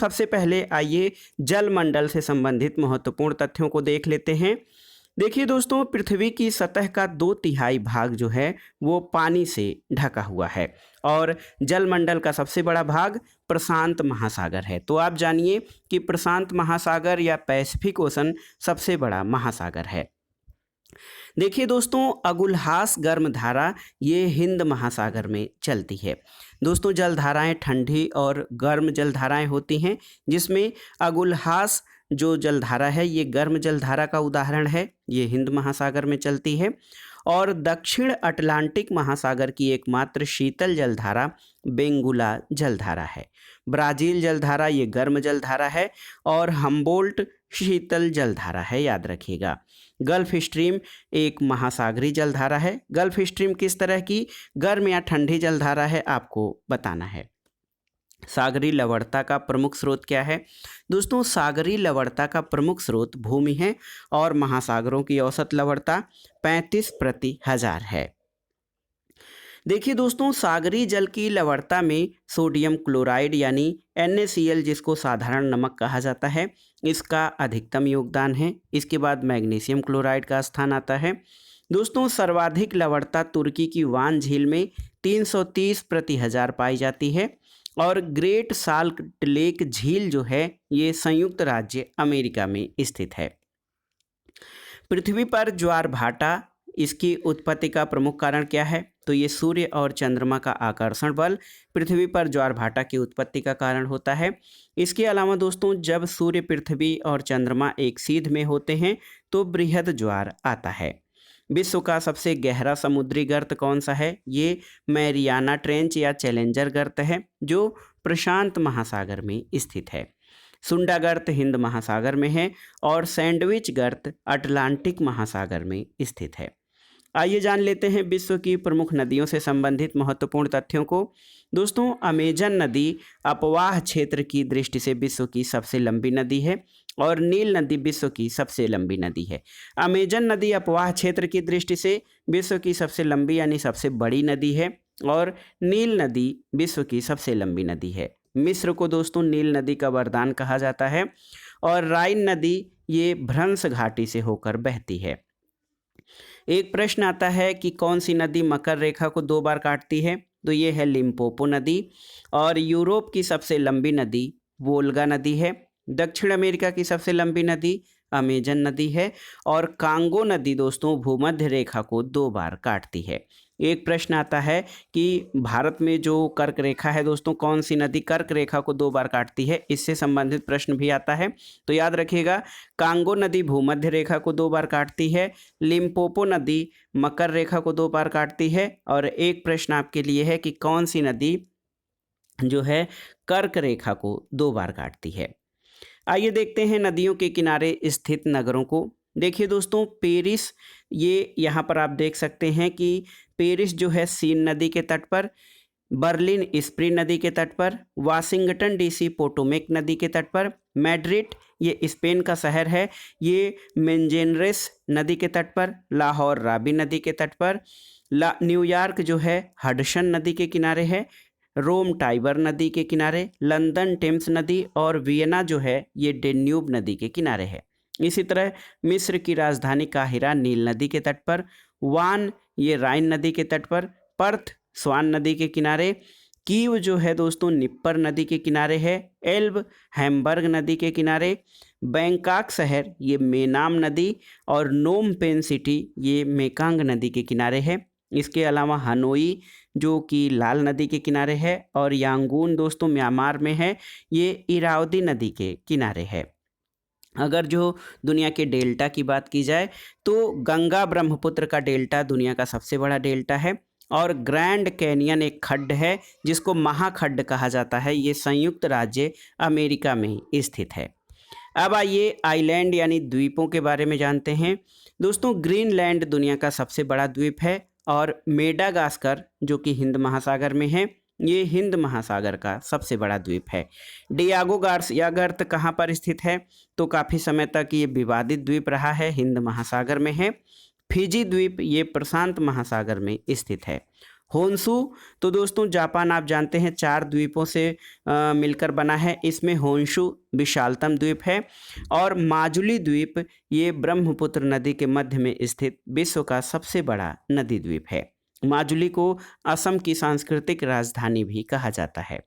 सबसे पहले आइए जलमंडल से संबंधित महत्वपूर्ण तथ्यों को देख लेते हैं। देखिए दोस्तों, पृथ्वी की सतह का 2/3 भाग जो है वो पानी से ढका हुआ है और जलमंडल का सबसे बड़ा भाग प्रशांत महासागर है। तो आप जानिए कि प्रशांत महासागर या पैसिफिक ओशन सबसे बड़ा महासागर है। देखिए दोस्तों, अगुलहास गर्म धारा ये हिंद महासागर में चलती है। दोस्तों, जलधाराएं ठंडी और गर्म जलधाराएं होती हैं, जिसमें अगुलहास जो जलधारा है ये गर्म जलधारा का उदाहरण है। ये हिंद महासागर में चलती है। और दक्षिण अटलांटिक महासागर की एकमात्र शीतल जलधारा बेंगुला जलधारा है। ब्राज़ील जलधारा ये गर्म जलधारा है और हम्बोल्ट शीतल जलधारा है, याद रखिएगा। गल्फ स्ट्रीम एक महासागरीय जलधारा है। गल्फ स्ट्रीम किस तरह की गर्म या ठंडी जलधारा है आपको बताना है। सागरीय लवणता का प्रमुख स्रोत क्या है? दोस्तों, सागरीय लवणता का प्रमुख स्रोत भूमि है और महासागरों की औसत लवणता 35/1000 है। देखिए दोस्तों, सागरीय जल की लवणता में सोडियम क्लोराइड यानी NaCl, जिसको साधारण नमक कहा जाता है, इसका अधिकतम योगदान है। इसके बाद मैग्नीशियम क्लोराइड का स्थान आता है। दोस्तों, सर्वाधिक लवणता तुर्की की वान झील में 330/1000 पाई जाती है और ग्रेट साल्ट लेक झील जो है ये संयुक्त राज्य अमेरिका में स्थित है। पृथ्वी पर ज्वार भाटा, इसकी उत्पत्ति का प्रमुख कारण क्या है? तो ये सूर्य और चंद्रमा का आकर्षण बल पृथ्वी पर ज्वार भाटा की उत्पत्ति का कारण होता है। इसके अलावा दोस्तों, जब सूर्य, पृथ्वी और चंद्रमा एक सीध में होते हैं तो बृहद ज्वार आता है। विश्व का सबसे गहरा समुद्री गर्त कौन सा है? ये मैरियाना ट्रेंच या चैलेंजर गर्त है, जो प्रशांत महासागर में स्थित है। सुंडा गर्त हिंद महासागर में है और सैंडविच गर्त अटलांटिक महासागर में स्थित है। आइए जान लेते हैं विश्व की प्रमुख नदियों से संबंधित महत्वपूर्ण तथ्यों को। दोस्तों, अमेजन नदी अपवाह क्षेत्र की दृष्टि से विश्व की सबसे लंबी नदी है और नील नदी विश्व की सबसे लंबी नदी है। अमेजन नदी अपवाह क्षेत्र की दृष्टि से विश्व की सबसे लंबी यानी सबसे बड़ी नदी है और नील नदी विश्व की सबसे लंबी नदी है। मिस्र को दोस्तों नील नदी का वरदान कहा जाता है और राइन नदी ये भ्रंश घाटी से होकर बहती है। एक प्रश्न आता है कि कौन सी नदी मकर रेखा को 2 बार काटती है? तो ये है लिम्पोपो नदी। और यूरोप की सबसे लंबी नदी वोल्गा नदी है। दक्षिण अमेरिका की सबसे लंबी नदी अमेजन नदी है और कांगो नदी दोस्तों भूमध्य रेखा को 2 बार काटती है। एक प्रश्न आता है कि भारत में जो कर्क रेखा है दोस्तों, कौन सी नदी कर्क रेखा को 2 बार काटती है? इससे संबंधित प्रश्न भी आता है। तो याद रखिएगा, कांगो नदी भूमध्य रेखा को 2 बार काटती है, लिम्पोपो नदी मकर रेखा को 2 बार काटती है और एक प्रश्न आपके लिए है कि कौन सी नदी जो है कर्क रेखा को 2 बार काटती है। आइए देखते हैं नदियों के किनारे स्थित नगरों को। देखिए दोस्तों, पेरिस, ये यहाँ पर आप देख सकते हैं कि पेरिस जो है सीन नदी के तट पर, बर्लिन स्प्री नदी के तट पर, वाशिंगटन डीसी पोटोमेक नदी के तट पर, मैड्रिड ये स्पेन का शहर है, ये मेंजेनरेस नदी के तट पर, लाहौर राबी नदी के तट पर, न्यूयॉर्क जो है हडसन नदी के किनारे है, रोम टाइबर नदी के किनारे, लंदन टेम्स नदी और वियना जो है ये डेन्यूब नदी के किनारे है। इसी तरह मिस्र की राजधानी काहिरा नील नदी के तट पर, वान ये राइन नदी के तट पर, पर्थ स्वान नदी के किनारे, कीव जो है दोस्तों निप्पर नदी के किनारे है, एल्ब हैम्बर्ग नदी के किनारे, बैंकॉक शहर ये मेनाम नदी और नोम पेन सिटी ये मेकांग नदी के किनारे है। इसके अलावा हनोई जो कि लाल नदी के किनारे है और यांगून दोस्तों म्यांमार में है, ये इरावदी नदी के किनारे है। अगर जो दुनिया के डेल्टा की बात की जाए तो गंगा ब्रह्मपुत्र का डेल्टा दुनिया का सबसे बड़ा डेल्टा है और ग्रैंड कैनियन एक खड्ड है जिसको महाखड्ड कहा जाता है, ये संयुक्त राज्य अमेरिका में स्थित है। अब आइए आइलैंड यानी द्वीपों के बारे में जानते हैं। दोस्तों, ग्रीनलैंड दुनिया का सबसे बड़ा द्वीप है और मेडागास्कर जो कि हिंद महासागर में है, ये हिंद महासागर का सबसे बड़ा द्वीप है। डियागो गार्सिया गर्त कहाँ पर स्थित है? तो काफ़ी समय तक ये विवादित द्वीप रहा है, हिंद महासागर में है। फिजी द्वीप ये प्रशांत महासागर में स्थित है। होन्शु तो दोस्तों जापान आप जानते हैं 4 द्वीपों से मिलकर बना है। इसमें होन्शु विशालतम द्वीप है और माजुली द्वीप ये ब्रह्मपुत्र नदी के मध्य में स्थित विश्व का सबसे बड़ा नदी द्वीप है। माजुली को असम की सांस्कृतिक राजधानी भी कहा जाता है।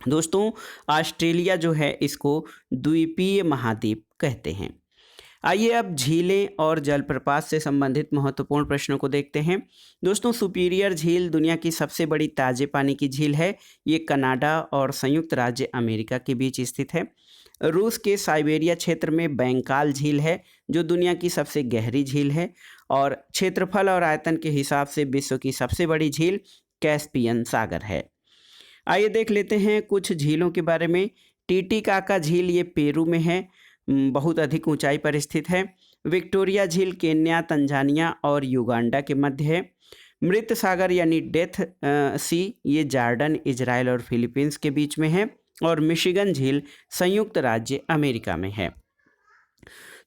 दोस्तों ऑस्ट्रेलिया जो है इसको द्वीपीय महाद्वीप कहते हैं। आइए अब झीलें और जलप्रपात से संबंधित महत्वपूर्ण प्रश्नों को देखते हैं। दोस्तों सुपीरियर झील दुनिया की सबसे बड़ी ताजे पानी की झील है। ये कनाडा और संयुक्त राज्य अमेरिका के बीच स्थित है। रूस के साइबेरिया क्षेत्र में बैंकाल झील है जो दुनिया की सबसे गहरी झील है और क्षेत्रफल और आयतन के हिसाब से विश्व की सबसे बड़ी झील कैस्पियन सागर है। आइए देख लेते हैं कुछ झीलों के बारे में। टीटीकाका झील ये पेरू में है, बहुत अधिक ऊंचाई पर स्थित है। विक्टोरिया झील केन्या, तंजानिया और युगांडा के मध्य है। मृत सागर यानी डेथ सी ये जॉर्डन, इजराइल और फिलीपींस के बीच में है और मिशिगन झील संयुक्त राज्य अमेरिका में है।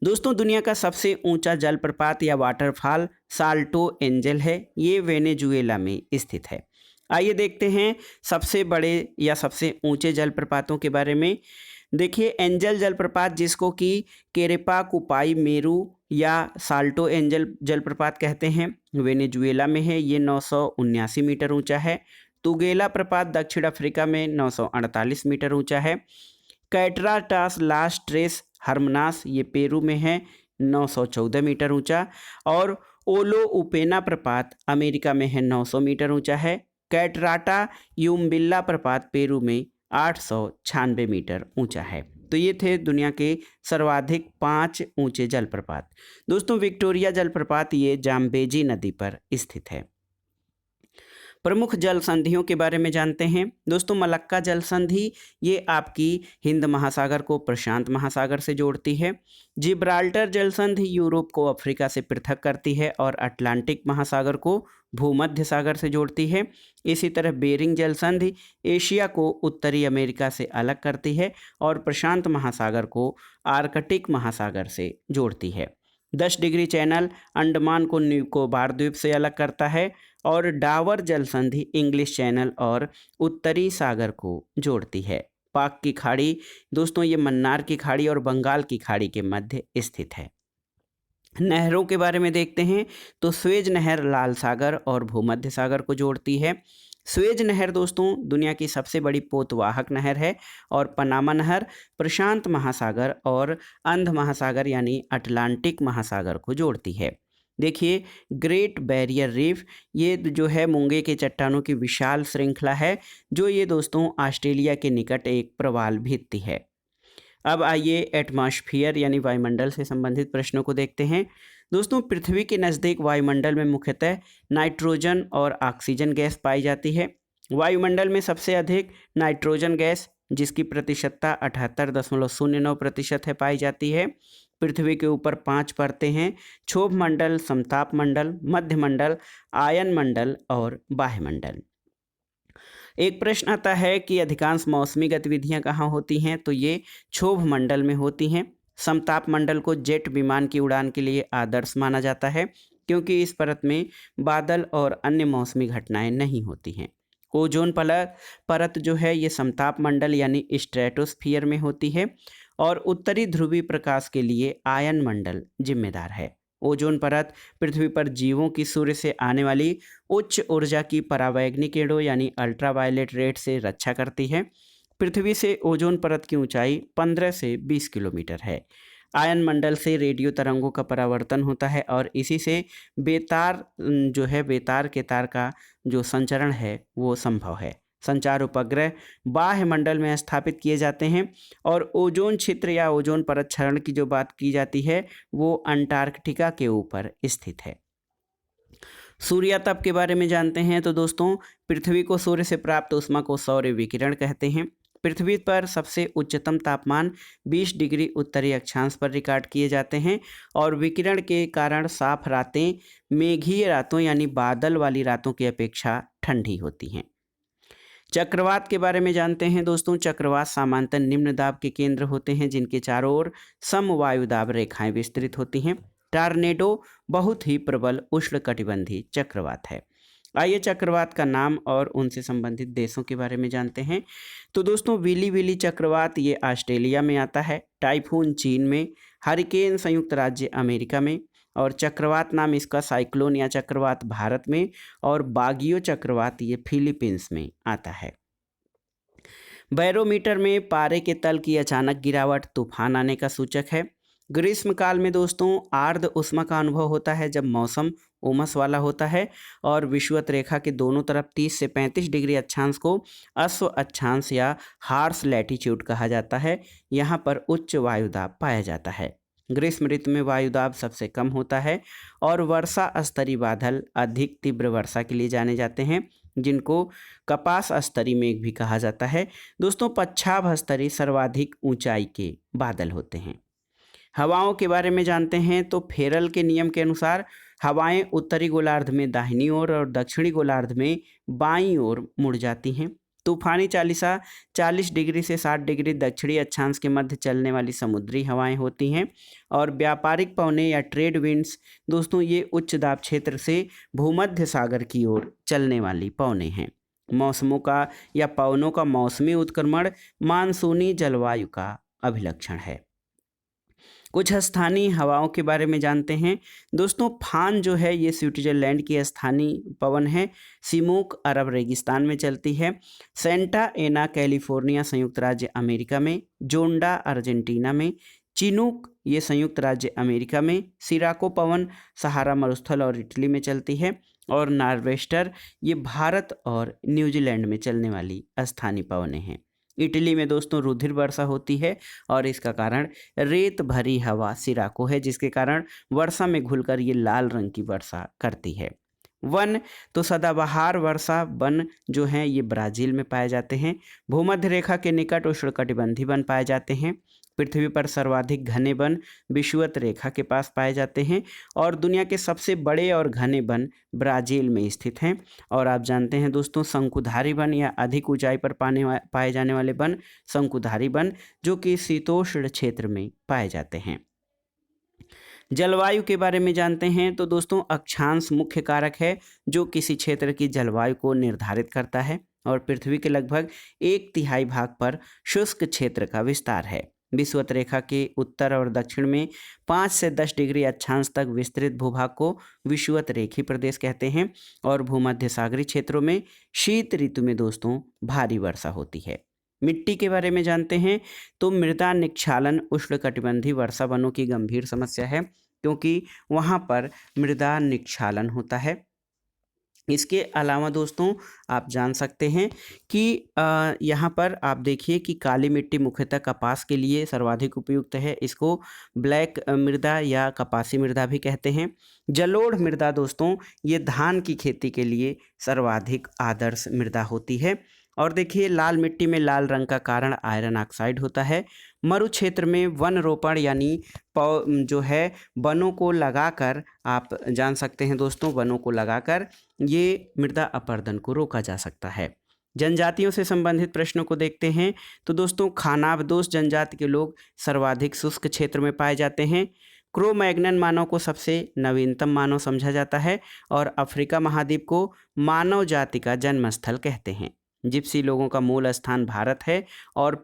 दोस्तों दुनिया का सबसे ऊंचा जलप्रपात या वाटरफॉल साल्टो एंजल है, ये वेनेजुएला में स्थित है। आइए देखते हैं सबसे बड़े या सबसे ऊंचे जलप्रपातों के बारे में। देखिए एंजल जलप्रपात जिसको कि केरेपा कुपाई मेरू या साल्टो एंजल जलप्रपात कहते हैं, वेनेजुएला में है। ये 979 मीटर ऊंचा है। तुगेला प्रपात दक्षिण अफ्रीका में 948 मीटर ऊंचा है। कैटराटास लास ट्रेस हर्मनास ये पेरू में है, 914 मीटर ऊंचा। और ओलो उपेना प्रपात अमेरिका में है, 900 मीटर ऊंचा है। कैटराटा यूम्बिल्ला प्रपात पेरू में 896 मीटर ऊंचा है। तो ये थे दुनिया के सर्वाधिक 5 ऊंचे जलप्रपात। दोस्तों विक्टोरिया जलप्रपात ये जाम्बेजी नदी पर स्थित है। प्रमुख जल संधियों के बारे में जानते हैं। दोस्तों मलक्का जल संधि ये आपकी हिंद महासागर को प्रशांत महासागर से जोड़ती है। जिब्राल्टर जल संधि यूरोप को अफ्रीका से पृथक करती है और अटलांटिक महासागर को भूमध्य सागर से जोड़ती है। इसी तरह बेरिंग जल संधि एशिया को उत्तरी अमेरिका से अलग करती है और प्रशांत महासागर को आर्कटिक महासागर से जोड़ती है। 10 डिग्री चैनल अंडमान को निकोबार द्वीप से अलग करता है और डावर जल संधि इंग्लिश चैनल और उत्तरी सागर को जोड़ती है। पाक की खाड़ी दोस्तों ये मन्नार की खाड़ी और बंगाल की खाड़ी के मध्य स्थित है। नहरों के बारे में देखते हैं तो स्वेज नहर लाल सागर और भूमध्य सागर को जोड़ती है। स्वेज नहर दोस्तों दुनिया की सबसे बड़ी पोतवाहक नहर है और पनामा नहर प्रशांत महासागर और अंध महासागर यानी अटलांटिक महासागर को जोड़ती है। देखिए ग्रेट बैरियर रीफ ये जो है मूंगे के चट्टानों की विशाल श्रृंखला है जो ये दोस्तों ऑस्ट्रेलिया के निकट एक प्रवाल भित्ति है। अब आइए एटमॉस्फेयर यानी वायुमंडल से संबंधित प्रश्नों को देखते हैं। दोस्तों पृथ्वी के नज़दीक वायुमंडल में मुख्यतः नाइट्रोजन और ऑक्सीजन गैस पाई जाती है। वायुमंडल में सबसे अधिक नाइट्रोजन गैस जिसकी प्रतिशतता 78.09% है पाई जाती है। पृथ्वी के ऊपर 5 परतें हैं, क्षोभ मंडल, समताप मंडल, मध्य मंडल, आयन मंडल और बाह्यमंडल। एक प्रश्न आता है कि अधिकांश मौसमी गतिविधियां कहाँ होती हैं, तो ये क्षोभ मंडल में होती हैं। समताप मंडल को जेट विमान की उड़ान के लिए आदर्श माना जाता है क्योंकि इस परत में बादल और अन्य मौसमी घटनाएं नहीं होती हैं। ओजोन परत जो है ये समताप मंडल यानी स्ट्रेटोस्फियर में होती है और उत्तरी ध्रुवीय प्रकाश के लिए आयन मंडल जिम्मेदार है। ओजोन परत पृथ्वी पर जीवों की सूर्य से आने वाली उच्च ऊर्जा की परावैंगनिक किरणों यानी अल्ट्रावायलेट रेड से रक्षा करती है। पृथ्वी से ओजोन परत की ऊंचाई 15 से 20 किलोमीटर है। आयन मंडल से रेडियो तरंगों का परावर्तन होता है और इसी से बेतार जो है बेतार के तार का जो संचरण है वो संभव है। संचार उपग्रह बाह्य मंडल में स्थापित किए जाते हैं और ओजोन क्षेत्र या ओजोन परत क्षरण की जो बात की जाती है वो अंटार्कटिका के ऊपर स्थित है। सूर्यातप के बारे में जानते हैं तो दोस्तों पृथ्वी को सूर्य से प्राप्त ऊष्मा को सौर विकिरण कहते हैं। पृथ्वी पर सबसे उच्चतम तापमान 20 डिग्री उत्तरी अक्षांश पर रिकॉर्ड किए जाते हैं और विकिरण के कारण साफ रातें मेघीय रातों यानी बादल वाली रातों की अपेक्षा ठंडी होती हैं। चक्रवात के बारे में जानते हैं दोस्तों। चक्रवात सामान्यतः निम्न दाब के केंद्र होते हैं जिनके चारों ओर समवायु दाब रेखाएं विस्तृत होती हैं। टॉर्नेडो बहुत ही प्रबल उष्णकटिबंधीय चक्रवात है। आइए चक्रवात का नाम और उनसे संबंधित देशों के बारे में जानते हैं। तो दोस्तों विली विली चक्रवात ये ऑस्ट्रेलिया में आता है, टाइफून चीन में, हरिकेन संयुक्त राज्य अमेरिका में, और चक्रवात नाम इसका साइक्लोन या चक्रवात भारत में, और बागियो चक्रवात ये फिलीपींस में आता है। बैरोमीटर में पारे के तल की अचानक गिरावट तूफान आने का सूचक है। ग्रीष्मकाल में दोस्तों आर्द्र उष्मा का अनुभव होता है जब मौसम उमस वाला होता है, और विषुवत रेखा के दोनों तरफ 30 से 35 डिग्री अक्षांश को अश्व अक्षांश या हार्स लैटिट्यूड कहा जाता है। यहाँ पर उच्च वायुदाब पाया जाता है। ग्रीष्म ऋतु में वायुदाब सबसे कम होता है, और वर्षा स्तरीय बादल अधिक तीव्र वर्षा के लिए जाने जाते हैं, जिनको कपास स्तरीय मेघ भी कहा जाता है। दोस्तों पच्छाभ स्तरीय सर्वाधिक ऊंचाई के बादल होते हैं। हवाओं के बारे में जानते हैं तो फेरल के नियम के अनुसार हवाएं उत्तरी गोलार्ध में दाहिनी ओर और दक्षिणी गोलार्ध में बाईं ओर मुड़ जाती हैं। तूफानी चालिसा 40 डिग्री से 60 डिग्री दक्षिणी अक्षांश के मध्य चलने वाली समुद्री हवाएं होती हैं, और व्यापारिक पवने या ट्रेड विंड्स दोस्तों ये उच्च दाब क्षेत्र से भूमध्य सागर की ओर चलने वाली पवने हैं। मौसमों का या पवनों का मौसमी उत्क्रमण मानसूनी जलवायु का अभिलक्षण है। कुछ स्थानीय हवाओं के बारे में जानते हैं। दोस्तों फान जो है ये स्विट्जरलैंड की स्थानीय पवन है, सिमोक अरब रेगिस्तान में चलती है, सेंटा एना कैलिफोर्निया संयुक्त राज्य अमेरिका में, जोंडा अर्जेंटीना में, चिनूक ये संयुक्त राज्य अमेरिका में, सिराको पवन सहारा मरुस्थल और इटली में चलती है, और नार्वेस्टर ये भारत और न्यूजीलैंड में चलने वाली स्थानीय पवनें हैं। इटली में दोस्तों रुधिर वर्षा होती है, और इसका कारण रेत भरी हवा सिराको है, जिसके कारण वर्षा में घुलकर ये लाल रंग की वर्षा करती है। वन तो सदाबहार वर्षा वन जो हैं ये ब्राज़ील में पाए जाते हैं। भूमध्य रेखा के निकट उष्णकटिबंधीय वन पाए जाते हैं। पृथ्वी पर सर्वाधिक घने वन विषुवत रेखा के पास पाए जाते हैं, और दुनिया के सबसे बड़े और घने वन ब्राज़ील में स्थित हैं। और आप जानते हैं दोस्तों शंकुधारी वन या अधिक ऊंचाई पर पाए जाने वाले वन शंकुधारी वन जो कि शीतोष्ण क्षेत्र में पाए जाते हैं। जलवायु के बारे में जानते हैं तो दोस्तों अक्षांश मुख्य कारक है जो किसी क्षेत्र की जलवायु को निर्धारित करता है, और पृथ्वी के लगभग 1/3 भाग पर शुष्क क्षेत्र का विस्तार है। विषुवत रेखा के उत्तर और दक्षिण में 5 से 10 डिग्री अक्षांश तक विस्तृत भूभाग को विषुवत रेखी प्रदेश कहते हैं, और भूमध्य सागरीय क्षेत्रों में शीत ऋतु में दोस्तों भारी वर्षा होती है। मिट्टी के बारे में जानते हैं तो मृदा निक्षालन उष्णकटिबंधीय वर्षा वनों की गंभीर समस्या है, क्योंकि वहाँ पर मृदा निक्षालन होता है। इसके अलावा दोस्तों आप जान सकते हैं कि यहाँ पर आप देखिए कि काली मिट्टी मुख्यतः कपास के लिए सर्वाधिक उपयुक्त है। इसको ब्लैक मृदा या कपासी मृदा भी कहते हैं। जलोढ़ मृदा दोस्तों ये धान की खेती के लिए सर्वाधिक आदर्श मृदा होती है। और देखिए लाल मिट्टी में लाल रंग का कारण आयरन ऑक्साइड होता है। मरु क्षेत्र में वन रोपण यानी जो है वनों को लगाकर आप जान सकते हैं दोस्तों वनों को लगाकर ये मृदा अपरदन को रोका जा सकता है। जनजातियों से संबंधित प्रश्नों को देखते हैं तो दोस्तों खानाबदोश जनजाति के लोग सर्वाधिक शुष्क क्षेत्र में पाए जाते हैं। क्रो मैग्नन मानव को सबसे नवीनतम मानव समझा जाता है, और अफ्रीका महाद्वीप को मानव जाति का जन्मस्थल कहते हैं। जिप्सी लोगों का मूल स्थान भारत है, और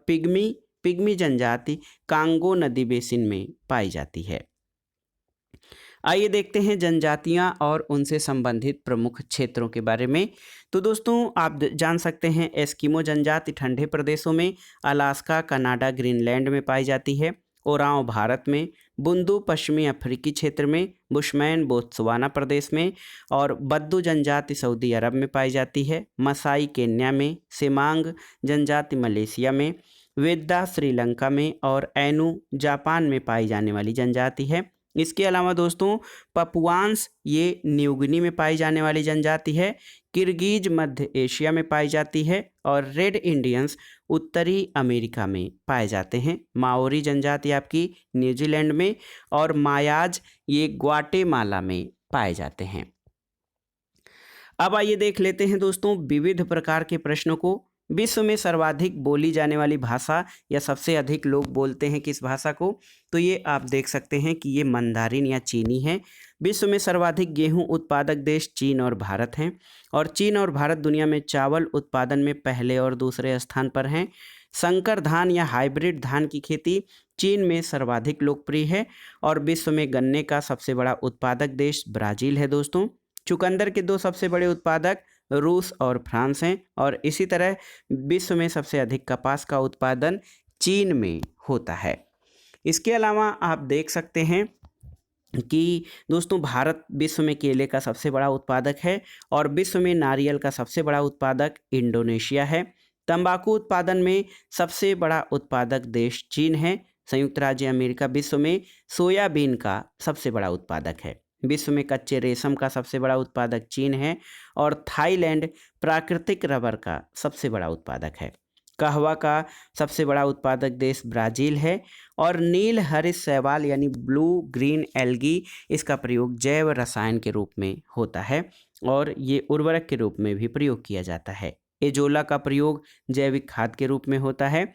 पिग्मी जनजाति कांगो नदी बेसिन में पाई जाती है। आइए देखते हैं जनजातियां और उनसे संबंधित प्रमुख क्षेत्रों के बारे में। तो दोस्तों आप जान सकते हैं एस्किमो जनजाति ठंडे प्रदेशों में अलास्का, कनाडा, ग्रीनलैंड में पाई जाती है। ओरांव भारत में, बुंदू पश्चिमी अफ्रीकी क्षेत्र में, बुशमैन बोत्सवाना प्रदेश में, और बद्दू जनजाति सऊदी अरब में पाई जाती है। मसाई केन्या में, सेमांग जनजाति मलेशिया में, वेद्दा श्रीलंका में, और ऐनू जापान में पाई जाने वाली जनजाति है। इसके अलावा दोस्तों पपुआंस ये न्यूगिनी में पाई जाने वाली जनजाति है। किर्गिज मध्य एशिया में पाई जाती है, और रेड इंडियंस उत्तरी अमेरिका में पाए जाते हैं। माओरी जनजाति आपकी न्यूजीलैंड में, और मायाज ये ग्वाटेमाला में पाए जाते हैं। अब आइए देख लेते हैं दोस्तों विविध प्रकार के प्रश्नों को। विश्व में सर्वाधिक बोली जाने वाली भाषा या सबसे अधिक लोग बोलते हैं किस भाषा को, तो ये आप देख सकते हैं कि ये मंदारिन या चीनी है। विश्व में सर्वाधिक गेहूं उत्पादक देश चीन और भारत हैं, और चीन और भारत दुनिया में चावल उत्पादन में पहले और दूसरे स्थान पर हैं। संकर धान या हाइब्रिड धान की खेती चीन में सर्वाधिक लोकप्रिय है, और विश्व में गन्ने का सबसे बड़ा उत्पादक देश ब्राज़ील है दोस्तों। चुकंदर के 2 सबसे बड़े उत्पादक रूस और फ्रांस हैं, और इसी तरह विश्व में सबसे अधिक कपास का उत्पादन चीन में होता है। इसके अलावा आप देख सकते हैं कि दोस्तों भारत विश्व में केले का सबसे बड़ा उत्पादक है, और विश्व में नारियल का सबसे बड़ा उत्पादक इंडोनेशिया है। तंबाकू उत्पादन में सबसे बड़ा उत्पादक देश चीन है। संयुक्त राज्य अमेरिका विश्व में सोयाबीन का सबसे बड़ा उत्पादक है। विश्व में कच्चे रेशम का सबसे बड़ा उत्पादक चीन है, और थाईलैंड प्राकृतिक रबर का सबसे बड़ा उत्पादक है। कहवा का सबसे बड़ा उत्पादक देश ब्राज़ील है, और नील हरित शैवाल यानी ब्लू ग्रीन एल्गी, इसका प्रयोग जैव रसायन के रूप में होता है, और ये उर्वरक के रूप में भी प्रयोग किया जाता है। एजोला का प्रयोग जैविक खाद के रूप में होता है,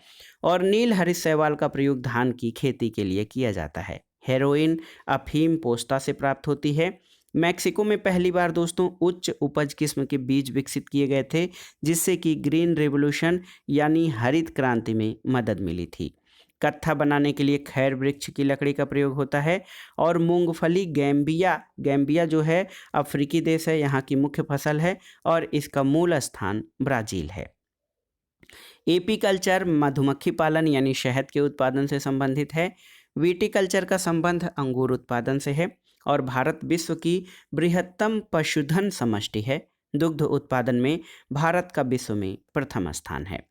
और नील हरित शैवाल का प्रयोग धान की खेती के लिए किया जाता है। हेरोइन अफीम पोस्ता से प्राप्त होती है। मैक्सिको में पहली बार दोस्तों उच्च उपज किस्म के बीज विकसित किए गए थे, जिससे कि ग्रीन रेवोल्यूशन यानी हरित क्रांति में मदद मिली थी। कत्था बनाने के लिए खैर वृक्ष की लकड़ी का प्रयोग होता है, और मूंगफली गैम्बिया जो है अफ्रीकी देश है, यहाँ की मुख्य फसल है, और इसका मूल स्थान ब्राज़ील है। एपीकल्चर मधुमक्खी पालन यानी शहद के उत्पादन से संबंधित है। विटिकल्चर का संबंध अंगूर उत्पादन से है, और भारत विश्व की बृहत्तम पशुधन समष्टि है। दुग्ध उत्पादन में भारत का विश्व में प्रथम स्थान है।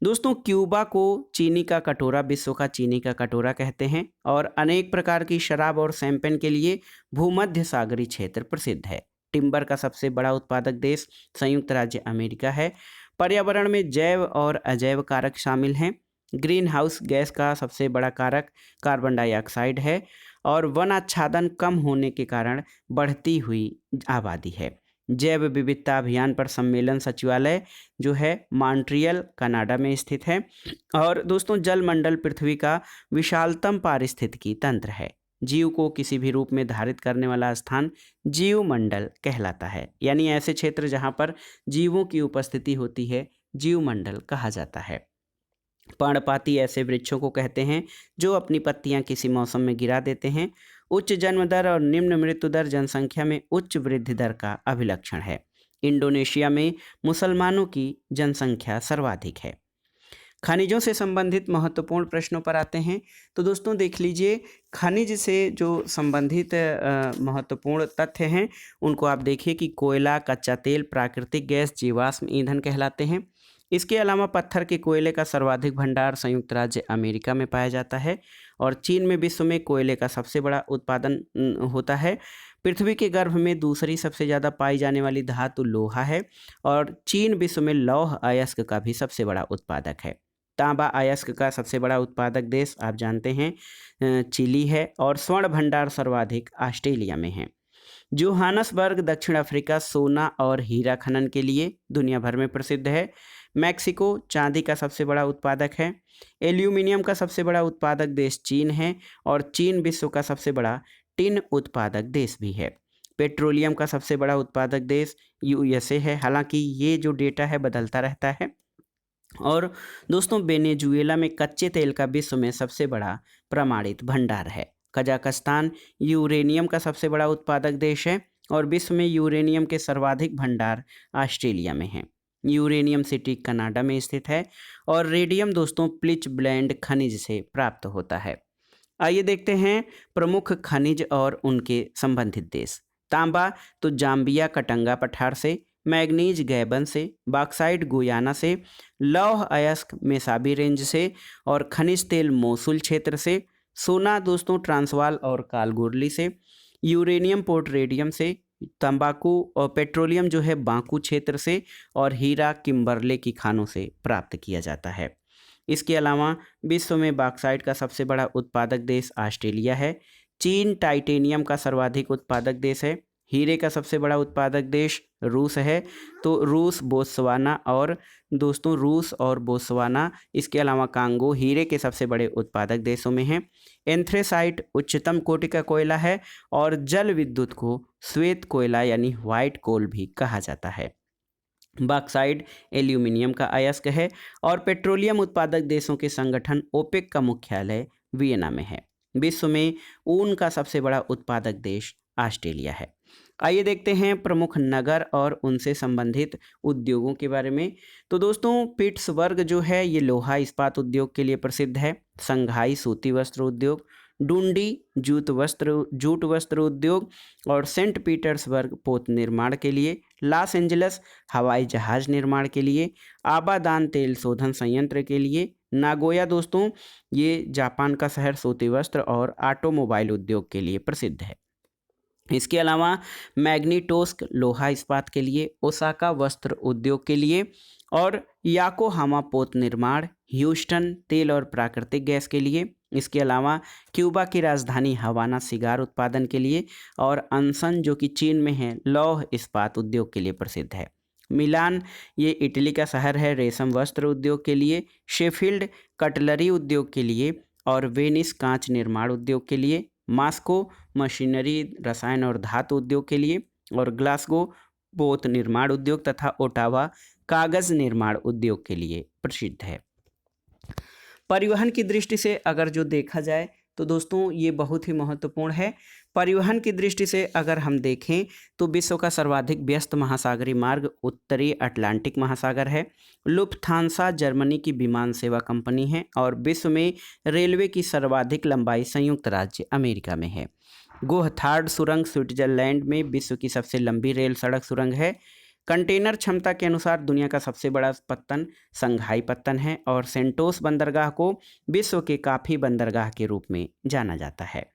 दोस्तों क्यूबा को चीनी का कटोरा, विश्व का चीनी का कटोरा कहते हैं, और अनेक प्रकार की शराब और शैंपेन के लिए भूमध्य सागरीय क्षेत्र प्रसिद्ध है। टिम्बर का सबसे बड़ा उत्पादक देश संयुक्त राज्य अमेरिका है। पर्यावरण में जैव और अजैव कारक शामिल हैं। ग्रीन हाउस गैस का सबसे बड़ा कारक कार्बन डाइऑक्साइड है, और वन आच्छादन कम होने के कारण बढ़ती हुई आबादी है। जैव विविधता अभियान पर सम्मेलन सचिवालय जो है मॉन्ट्रियल कनाडा में स्थित है। और दोस्तों जलमंडल पृथ्वी का विशालतम पारिस्थितिकी तंत्र है। जीव को किसी भी रूप में धारित करने वाला स्थान जीवमंडल कहलाता है, यानी ऐसे क्षेत्र जहाँ पर जीवों की उपस्थिति होती है जीवमंडल कहा जाता है। पर्णपाती ऐसे वृक्षों को कहते हैं जो अपनी पत्तियां किसी मौसम में गिरा देते हैं। उच्च जन्म दर और निम्न मृत्यु दर जनसंख्या में उच्च वृद्धि दर का अभिलक्षण है। इंडोनेशिया में मुसलमानों की जनसंख्या सर्वाधिक है। खनिजों से संबंधित महत्वपूर्ण प्रश्नों पर आते हैं। तो दोस्तों देख लीजिए, खनिज से जो संबंधित महत्वपूर्ण तथ्य हैं उनको आप देखिए कि कोयला, कच्चा तेल, प्राकृतिक गैस, जीवाश्म ईंधन कहलाते हैं। इसके अलावा पत्थर के कोयले का सर्वाधिक भंडार संयुक्त राज्य अमेरिका में पाया जाता है, और चीन में विश्व में कोयले का सबसे बड़ा उत्पादन होता है। पृथ्वी के गर्भ में दूसरी सबसे ज़्यादा पाई जाने वाली धातु लोहा है, और चीन विश्व में लौह अयस्क का भी सबसे बड़ा उत्पादक है। तांबा अयस्क का सबसे बड़ा उत्पादक देश आप जानते हैं चिली है, और स्वर्ण भंडार सर्वाधिक ऑस्ट्रेलिया में है। जोहानसबर्ग दक्षिण अफ्रीका सोना और हीरा खनन के लिए दुनिया भर में प्रसिद्ध है। मैक्सिको चांदी का सबसे बड़ा उत्पादक है। एल्यूमिनियम का सबसे बड़ा उत्पादक देश चीन है, और चीन विश्व का सबसे बड़ा टिन उत्पादक देश भी है। पेट्रोलियम का सबसे बड़ा उत्पादक देश यूएसए है, हालांकि ये जो डेटा है बदलता रहता है। और दोस्तों वेनेजुएला में कच्चे तेल का विश्व में सबसे बड़ा प्रमाणित भंडार है। कजाकिस्तान यूरेनियम का सबसे बड़ा उत्पादक देश है, और विश्व में यूरेनियम के सर्वाधिक भंडार ऑस्ट्रेलिया में हैं। यूरेनियम सिटी कनाडा में स्थित है, और रेडियम दोस्तों पिच ब्लेंड खनिज से प्राप्त होता है। आइए देखते हैं प्रमुख खनिज और उनके संबंधित देश। तांबा तो जाम्बिया कटंगा पठार से, मैग्नीज गैबन से, बॉक्साइट गुयाना से, लौह अयस्क मेसाबी रेंज से, और खनिज तेल मोसुल क्षेत्र से। सोना दोस्तों ट्रांसवाल और कालगुरली से। यूरेनियम पोर्ट रेडियम से। तंबाकू और पेट्रोलियम जो है बाकू क्षेत्र से, और हीरा किम्बरले की खानों से प्राप्त किया जाता है। इसके अलावा विश्व में बॉक्साइट का सबसे बड़ा उत्पादक देश ऑस्ट्रेलिया है। चीन टाइटेनियम का सर्वाधिक उत्पादक देश है। हीरे का सबसे बड़ा उत्पादक देश रूस है। तो रूस, बोत्सवाना और दोस्तों रूस और बोत्सवाना, इसके अलावा कांगो हीरे के सबसे बड़े उत्पादक देशों में हैं। एंथ्रेसाइट उच्चतम कोटि का कोयला है और जल विद्युत को श्वेत कोयला यानी व्हाइट कोल भी कहा जाता है। बॉक्साइट एल्यूमिनियम का अयस्क है और पेट्रोलियम उत्पादक देशों के संगठन ओपेक का मुख्यालय वियना में है। विश्व में ऊन का सबसे बड़ा उत्पादक देश ऑस्ट्रेलिया है। आइए देखते हैं प्रमुख नगर और उनसे संबंधित उद्योगों के बारे में। तो दोस्तों पिट्सबर्ग जो है ये लोहा इस्पात उद्योग के लिए प्रसिद्ध है। संघाई सूती वस्त्र उद्योग, डुंडी जूट वस्त्र उद्योग और सेंट पीटर्सबर्ग पोत निर्माण के लिए, लॉस एंजलस हवाई जहाज निर्माण के लिए, आबादान तेल शोधन संयंत्र के लिए, नागोया दोस्तों ये जापान का शहर सूती वस्त्र और ऑटोमोबाइल उद्योग के लिए प्रसिद्ध है। इसके अलावा मैग्नीटोस्क लोहा इस्पात के लिए, ओसाका वस्त्र उद्योग के लिए और याकोहामा पोत निर्माण, ह्यूस्टन तेल और प्राकृतिक गैस के लिए। इसके अलावा क्यूबा की राजधानी हवाना सिगार उत्पादन के लिए और अनसन जो कि चीन में है लौह इस्पात उद्योग के लिए प्रसिद्ध है। मिलान ये इटली का शहर है रेशम वस्त्र उद्योग के लिए, शेफील्ड कटलरी उद्योग के लिए और वेनिस कांच निर्माण उद्योग के लिए, मास्को मशीनरी रसायन और धातु उद्योग के लिए और ग्लासगो पोत निर्माण उद्योग तथा ओटावा कागज निर्माण उद्योग के लिए प्रसिद्ध है। परिवहन की दृष्टि से अगर जो देखा जाए तो दोस्तों ये बहुत ही महत्वपूर्ण है। परिवहन की दृष्टि से अगर हम देखें तो विश्व का सर्वाधिक व्यस्त महासागरीय मार्ग उत्तरी अटलांटिक महासागर है। लुफ्थांसा जर्मनी की विमान सेवा कंपनी है और विश्व में रेलवे की सर्वाधिक लंबाई संयुक्त राज्य अमेरिका में है। गोहथार्ड सुरंग स्विट्जरलैंड में विश्व की सबसे लंबी रेल सड़क सुरंग है। कंटेनर क्षमता के अनुसार दुनिया का सबसे बड़ा पत्तन संघाई पत्तन है और सेंटोस बंदरगाह को विश्व के काफ़ी बंदरगाह के रूप में जाना जाता है।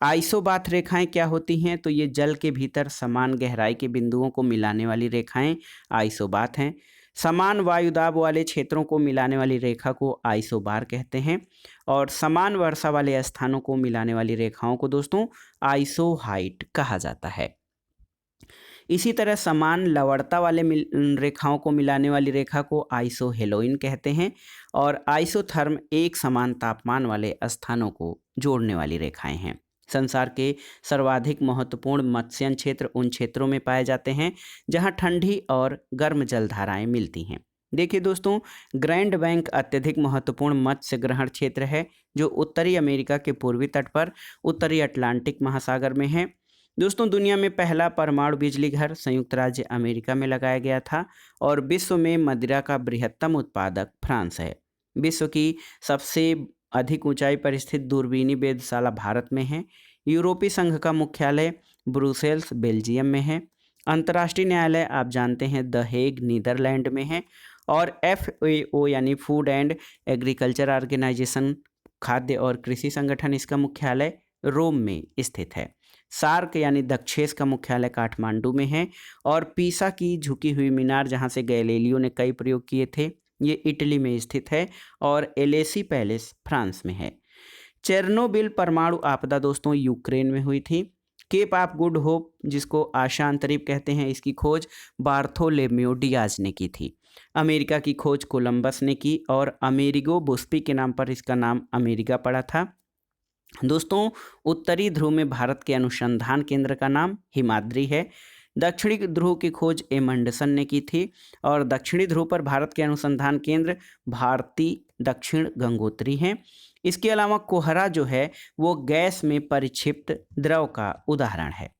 आइसोबाथ रेखाएं क्या होती हैं? तो ये जल के भीतर समान गहराई के बिंदुओं को मिलाने वाली रेखाएं आइसोबाथ हैं। समान वायुदाब वाले क्षेत्रों को मिलाने वाली रेखा को आइसोबार कहते हैं और समान वर्षा वाले स्थानों को मिलाने वाली रेखाओं को दोस्तों आइसोहाइट कहा जाता है। इसी तरह समान लवणता वाले रेखाओं को मिलाने वाली रेखा को आइसोहेलोइन कहते हैं और आइसोथर्म एक समान तापमान वाले स्थानों को जोड़ने वाली रेखाएं हैं। संसार के सर्वाधिक महत्वपूर्ण मत्स्यन क्षेत्र उन क्षेत्रों में पाए जाते हैं जहां ठंडी और गर्म जलधाराएं मिलती हैं। देखिए दोस्तों ग्रैंड बैंक अत्यधिक महत्वपूर्ण मत्स्य ग्रहण क्षेत्र है जो उत्तरी अमेरिका के पूर्वी तट पर उत्तरी अटलांटिक महासागर में है। दोस्तों दुनिया में पहला परमाणु बिजली घर संयुक्त राज्य अमेरिका में लगाया गया था और विश्व में मदिरा का बृहत्तम उत्पादक फ्रांस है। विश्व की सबसे अधिक ऊंचाई पर स्थित दूरबीनी वेधशाला भारत में है। यूरोपीय संघ का मुख्यालय ब्रुसेल्स बेल्जियम में है। अंतर्राष्ट्रीय न्यायालय आप जानते हैं द हेग नीदरलैंड में है और FAO यानी फूड एंड एग्रीकल्चर ऑर्गेनाइजेशन खाद्य और कृषि संगठन इसका मुख्यालय रोम में स्थित है। सार्क यानी दक्षेस का मुख्यालय काठमांडू में है और पीसा की झुकी हुई मीनार जहां से गैलीलियो ने कई प्रयोग किए थे ये इटली में स्थित है और एलेसी पैलेस फ्रांस में है। चेरनोबिल परमाणु आपदा दोस्तों यूक्रेन में हुई थी। केप ऑफ गुड होप जिसको आशा अंतरिप कहते हैं इसकी खोज बार्थोलोमेव डियाज ने की थी। अमेरिका की खोज कोलंबस ने की और अमेरिगो बुस्पी के नाम पर इसका नाम अमेरिका पड़ा था। दोस्तों उत्तरी ध्रुव में भारत के अनुसंधान केंद्र का नाम हिमाद्री है। दक्षिणी ध्रुव की खोज एम एंडरसन ने की थी और दक्षिणी ध्रुव पर भारत के अनुसंधान केंद्र भारती दक्षिण गंगोत्री हैं। इसके अलावा कोहरा जो है वो गैस में परिक्षिप्त द्रव का उदाहरण है।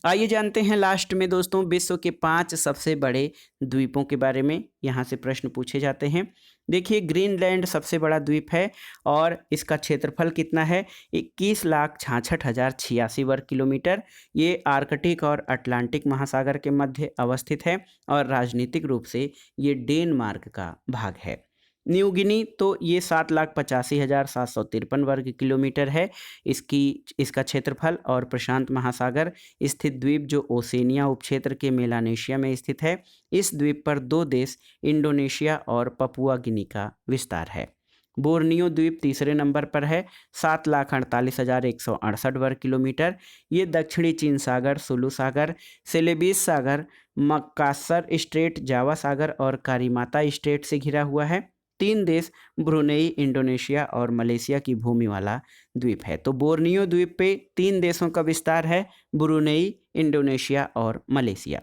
आइए जानते हैं लास्ट में दोस्तों विश्व के 5 सबसे बड़े द्वीपों के बारे में। यहाँ से प्रश्न पूछे जाते हैं। देखिए ग्रीनलैंड सबसे बड़ा द्वीप है और इसका क्षेत्रफल कितना है 21,66,086 वर्ग किलोमीटर। ये आर्कटिक और अटलांटिक महासागर के मध्य अवस्थित है और राजनीतिक रूप से ये डेनमार्क का भाग है। न्यू गिनी तो ये 7,85,753 वर्ग किलोमीटर है इसका क्षेत्रफल और प्रशांत महासागर स्थित द्वीप जो ओसेनिया उपक्षेत्र के मेलानेशिया में स्थित है। इस द्वीप पर 2 देश इंडोनेशिया और पपुआ गिनी का विस्तार है। बोर्नियो द्वीप तीसरे नंबर पर है 7,48,168 वर्ग किलोमीटर। ये दक्षिणी चीन सागर, सुलू सागर, सेलेबीस सागर, मक्कासर स्ट्रेट, जावा सागर और कारीमाता स्ट्रेट से घिरा हुआ है। 3 देश ब्रुनेई, इंडोनेशिया और मलेशिया की भूमि वाला द्वीप है। तो बोर्नियो द्वीप पे 3 देशों का विस्तार है, ब्रुनेई, इंडोनेशिया और मलेशिया।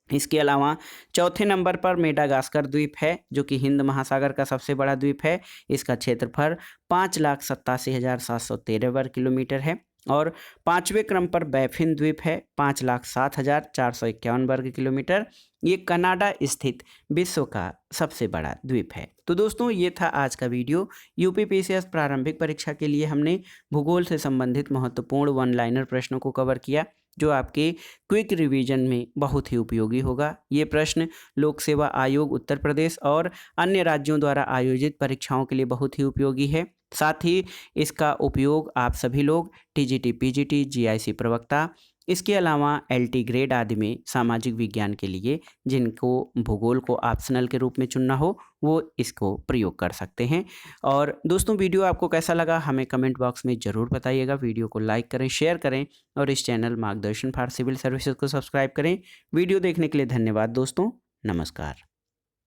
इसके अलावा चौथे नंबर पर मेडागास्कर द्वीप है, जो कि हिंद महासागर का सबसे बड़ा द्वीप है। इसका क्षेत्रफल 5,87,713 वर्ग किलोमीटर है। और 5वें क्रम पर बैफिन द्वीप है, 5,07,451 वर्ग किलोमीटर। ये कनाडा स्थित विश्व का सबसे बड़ा द्वीप है। तो दोस्तों, ये था आज का वीडियो। यूपीपीसीएस प्रारंभिक परीक्षा के लिए हमने भूगोल से संबंधित महत्वपूर्ण वन लाइनर प्रश्नों को कवर किया, जो आपके क्विक रिवीजन में बहुत ही उपयोगी होगा। ये प्रश्न लोक सेवा आयोग उत्तर प्रदेश और अन्य राज्यों द्वारा आयोजित परीक्षाओं के लिए बहुत ही उपयोगी है। साथ ही इसका उपयोग आप सभी लोग टीजीटी, पीजीटी, जीआईसी प्रवक्ता, इसके अलावा एलटी ग्रेड आदि में सामाजिक विज्ञान के लिए, जिनको भूगोल को ऑप्शनल के रूप में चुनना हो, वो इसको प्रयोग कर सकते हैं। और दोस्तों, वीडियो आपको कैसा लगा हमें कमेंट बॉक्स में ज़रूर बताइएगा। वीडियो को लाइक करें, शेयर करें और इस चैनल मार्गदर्शन फॉर सिविल सर्विसेज को सब्सक्राइब करें। वीडियो देखने के लिए धन्यवाद दोस्तों। नमस्कार।